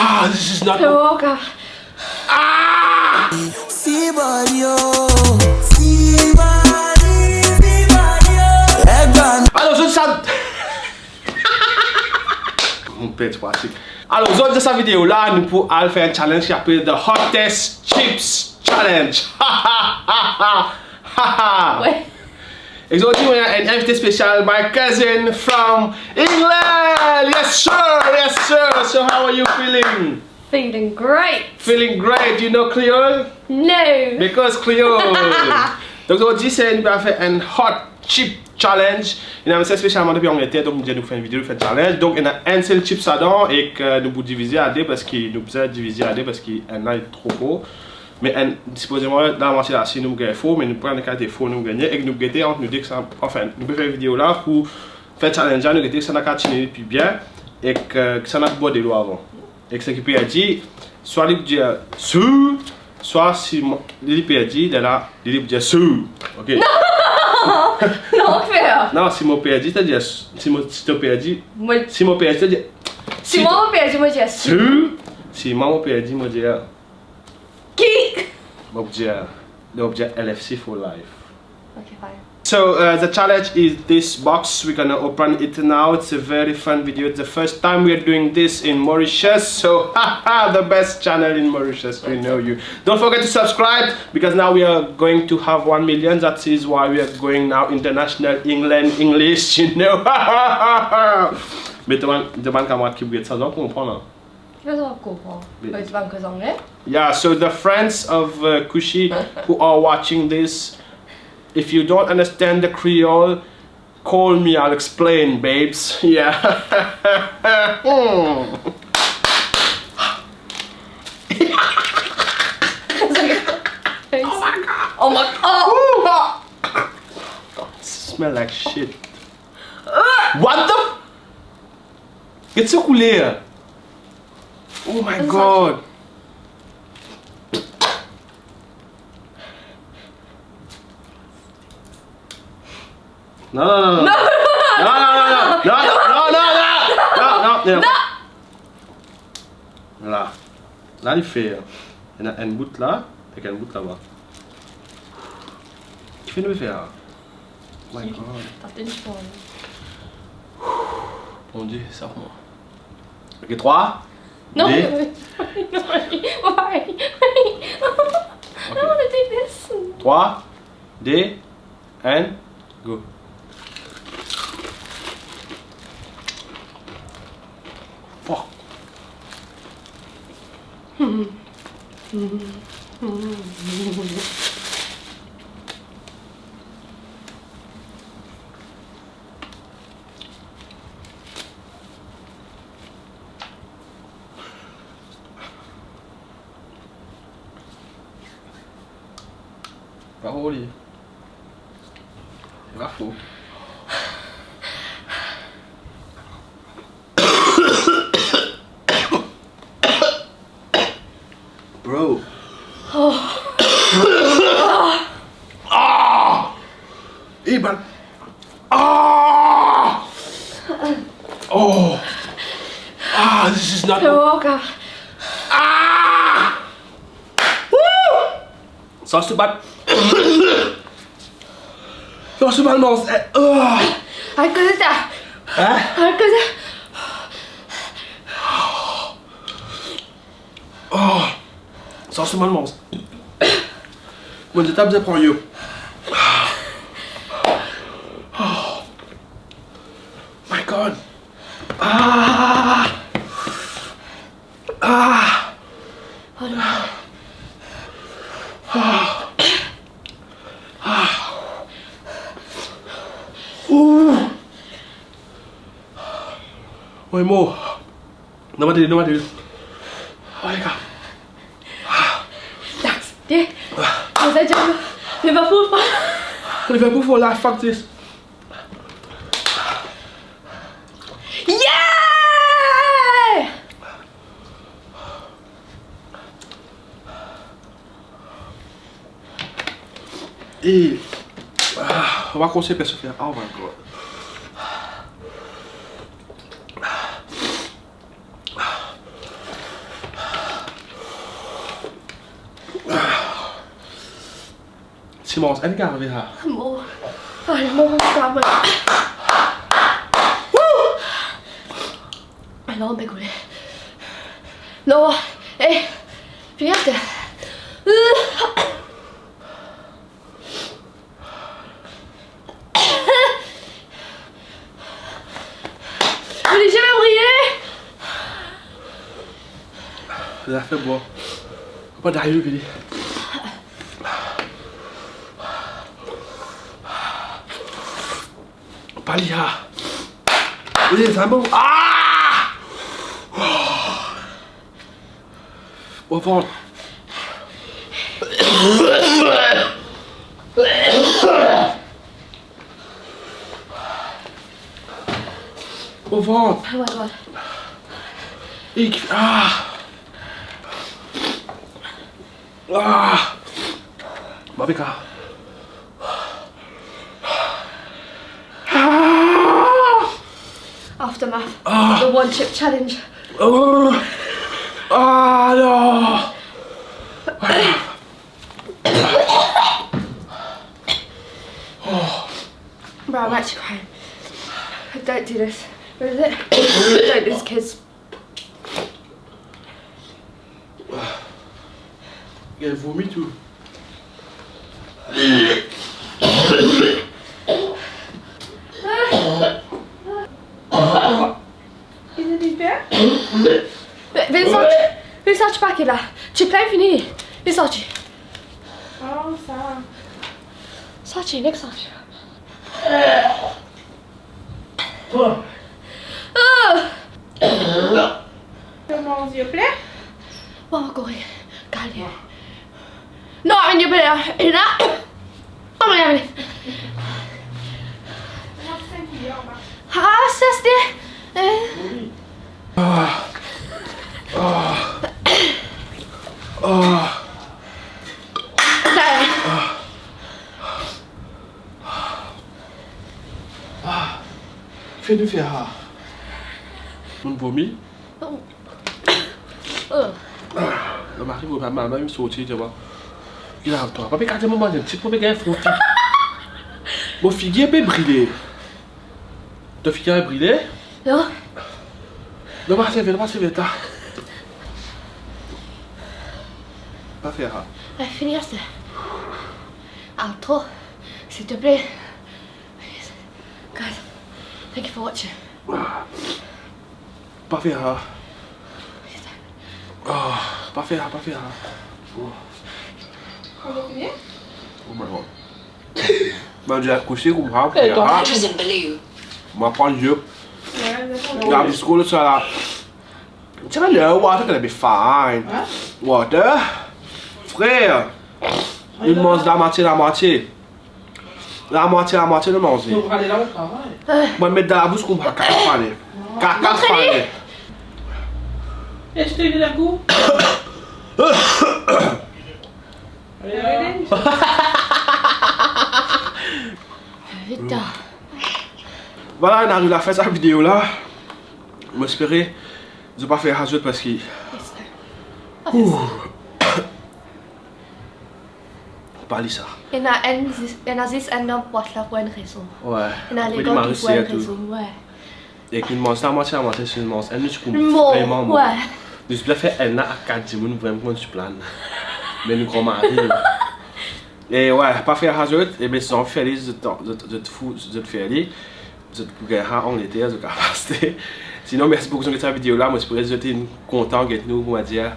Ah, this is not. Oh god. Ah! Alors, je ça. Mon père, c'est pratique. Alors, aujourd'hui, dans cette vidéo là, nous pourrons faire un challenge qui s'appelle The Hottest Chips Challenge. Ouais. Et aujourd'hui, on a un invité spécial, my cousin from England. Yes, sir. Yes, sir. So, how are you feeling? Feeling great. Feeling great. You know Creole? No. Because Creole. Donc aujourd'hui, nous allons faire un hot chip challenge. Il y a un spécialement depuis Angleterre, donc nous allons faire une vidéo, faire un challenge. Donc il y a un seul chip là-dedans et que nous pouvons diviser à deux parce qu'il nous peut diviser à deux parce qu'il est trop faux. Mais supposément dans la moitié là, si nous gagnons faux, mais nous prenons les cartes faux, nous gagnons et que nous gagnons entre nous dire que ça, enfin, nous pouvons faire une vidéo là pour faire challenge, nous gagnons que ça n'a qu'à tirer plus bien et que ça n'a pas de l'eau avant. Et que ce qui peut dire, soit il peut dire sous, soit si il peut dire là, il peut dire sous. Ok. Non, faire. Non, si mon père dit, c'est-à-dire, si ton père dit, si mon père dit, c'est-à-dire, si mon père dit, moi je dis sous. Si mon père dit, moi je dis qui? moi je dis LFC for life. Okay, fine. So the challenge is this box. We're gonna open it now. It's a very fun video. It's the first time we are doing this in Mauritius. So haha, the best channel in Mauritius. We know you. Don't forget to subscribe because now we are going to have 1 million. That is why we are going now international England English. You know. Mais demande comment qui veut ça donc comprendre. Yeah. So the friends of Kushi who are watching this. If you don't understand the Creole, call me, I'll explain, babes. Yeah. Oh my god. Oh my god. Oh. Smell like shit. What the? It's so clear. Oh my god. No, no, no, no. No, no, no, no, no, no, no, no, no. Là. Là, il fait. Il y a une bout là et une bout là-bas. Tu fais nous faire. Oh my god. Mon dieu, ça moi. Ok, 3. No. D. Why? I don't want to do this. 3, 2, 1, go. Fuck. Pas rouler. C'est pas faux. Bro. Ah! Iban. Ah! Oh. Ah, this is not. Oh god. Ah! Woo! Ça se bat. Ça se bat le monstre. I could have. Hein? I could have. Oh! Ça se bat le monstre. Mon Dieu, t'as besoin de prendre you. Oh. My God. Ah! Ah! Oh no. Ah! Ah! Ouh! Ouais, Mo. Non, ma télé, non, ma télé. Oh, les gars. Dax, det er jump. Liverpool for. Liverpool for life, fuck this. Yeah! Et on va conseiller à se faire. Oh my god. Tu manges un garde là. Bon. Allez, mon stomach. Alors, mais écoutez. Non, hé, fíjate. Vous n'avez jamais brillé? Ça fait boire. Pas d'ailleurs, Billy. Pas là. Oui, c'est bon. Ah! Au ventre. Au ventre. Oh my god. Ah! Ah! Babika. Aftermath. The one chip challenge. Ah non! Bro, I'm actually crying. Don't do this. What is it? Don't do this, kids. Elle vomit tout. Is it bien? Versace paquet là. Tu es plein fini. Versace. Oh, ça. Sachi, next Sachi. Comment yeux plein? Bon, correct. Calme. Non, mais il y a et là. Oh my god. Ah, c'est Fais du faire. On vomit. Le mari veut pas maman me sortir, tu vois. Il a toi. Papa, quand tu m'as mangé un petit peu, il faut figue. Mon figuier peut brûler. Ton figuier est brûlé? Non. Ne pas se vite, Pas faire. Finir ça. Outro, s'il te plaît. Guys, thank you for watching. Pas faire. Pas faire. On va finir? Oh my god. Ben, j'ai accouché comme ça. Hydrogen blue. Je prends le jeu. Ouais, Regarde le discours sur la. Tu sais, le water gonna be fine. Hein? Water? Frère, il mange la moitié. La moitié de manger. On va aller là au travail. Moi, mettre dans la bouche comme ça, caca fané. Caca fané. Et tu t'es vu d'un coup? Allez, Vite. Voilà, on arrive à faire cette vidéo là. Je m'espérais de ne pas faire rajouter parce que. Pas ça. Il y en a 10 ans pour la bonne raison. Ouais. Il y en a les Après, gars il qui m'a bonne réussi à raison, ouais. Et qu'il mange la moitié, c'est une mange. Elle ne se coupe Bon, vraiment. ouais. Je suis fait elle n'a à 4 jours, vraiment quand tu planes. Mais nous, grand mari. Et ouais, pas faire rajouter. Et bien, si on fait les de te faire les. De te gagner en été, de capacité. Sinon, merci beaucoup de cette vidéo là. Moi, j'espère que vous êtes contents de nous, on va dire,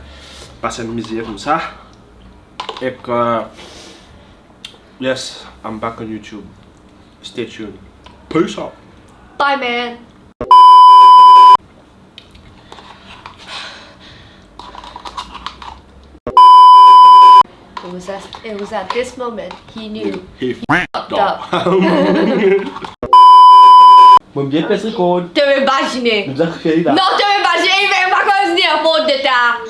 passer une misère comme ça. Et que. Yes, I'm back on YouTube. Stay tuned. Peace out. Bye, man. It was at this moment he knew. He f***ed up. Moi, bien passer code. Te imaginer. Nous avons fait là. Non, te imaginer, il va pas continuer à fondre de ta.